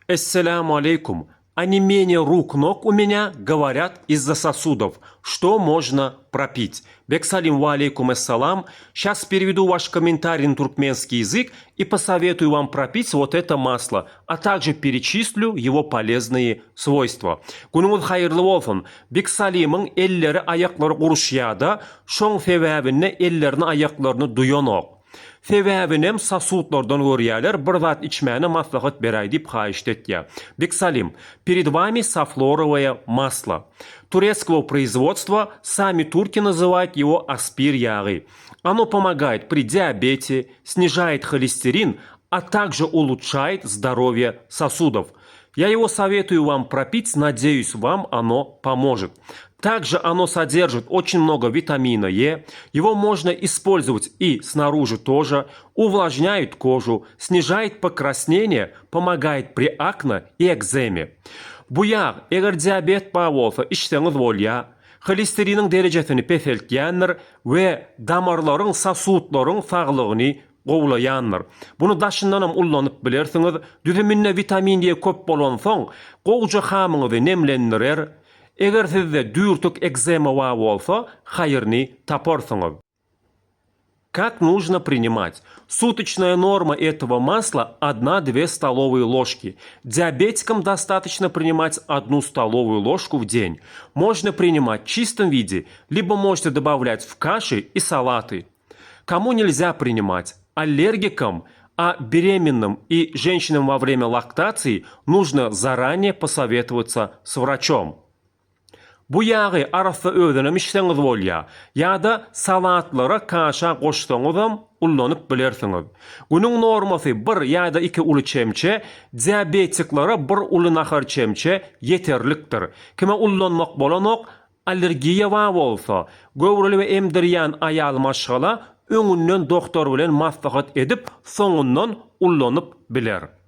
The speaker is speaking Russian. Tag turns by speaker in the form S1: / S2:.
S1: Ассаляму алейкум. Онемение рук-ног у меня, говорят, из-за сосудов. Что можно пропить? Бексалим ва алейкум ассалам. Сейчас переведу ваш комментарий на туркменский язык и посоветую вам пропить вот это масло, а также перечислю его полезные свойства. Күніңіз хайырлы болсын. Бексалимның эллері аяклары курушяда, шоң себебинне эллерини аякларını duyanok. Sebebinem сосудlardan görýärler, bir zat içmäni maslahat beräý diýip haýyş etdi. Бексалим, перед вами софлоровое масло. Турецкого производства, сами турки называют его аспир яғы. Оно помогает при диабете, снижает холестерин, а также улучшает здоровье сосудов. Я его советую вам пропить, надеюсь, вам оно поможет. Также оно содержит очень много витамина Е, его можно использовать и снаружи тоже, увлажняет кожу, снижает покраснение, помогает при акне и экземе. Буяр, эгер диабет бар болса, ичсеңиз болýa, холестеринин derecesini peseltýändir ve damarların, sasutlарын sağlygyny gowlaýandyr. Bunu daşyndanam ullanyp bilersiňiz. Düzüminne vitamin D köp bolan soň, gowja hamyňyzy nemlendirer. Eger sizde dürtük ekzema var bolsa, hayırny taparsyňyz. Как нужно принимать? Суточная норма этого масла 1-2 столовые ложки. Диабетикам достаточно принимать 1 столовую ложку в день. Можно принимать в чистом виде, либо можете добавлять в каши и салаты. Кому нельзя принимать? Аллергикам, а беременным и женщинам во время лактации нужно заранее посоветоваться с врачом. Bu yağı arasda öğrenemişseniz bolýa, ýa-da salatlara kaşa goşsaňyzam ullanyp bilersiňiz. Günüň normasy 1 ýa-da 2 uly çemçe, diabetiklara 1 uly nahar çemçe yeterlikdir. Kime ullanmak bolanok, allergiýa bar bolsa, göwreli we emdirýän aýal maşgala öňünden doktor bilen maslahat edip soňundan ullanyp biler.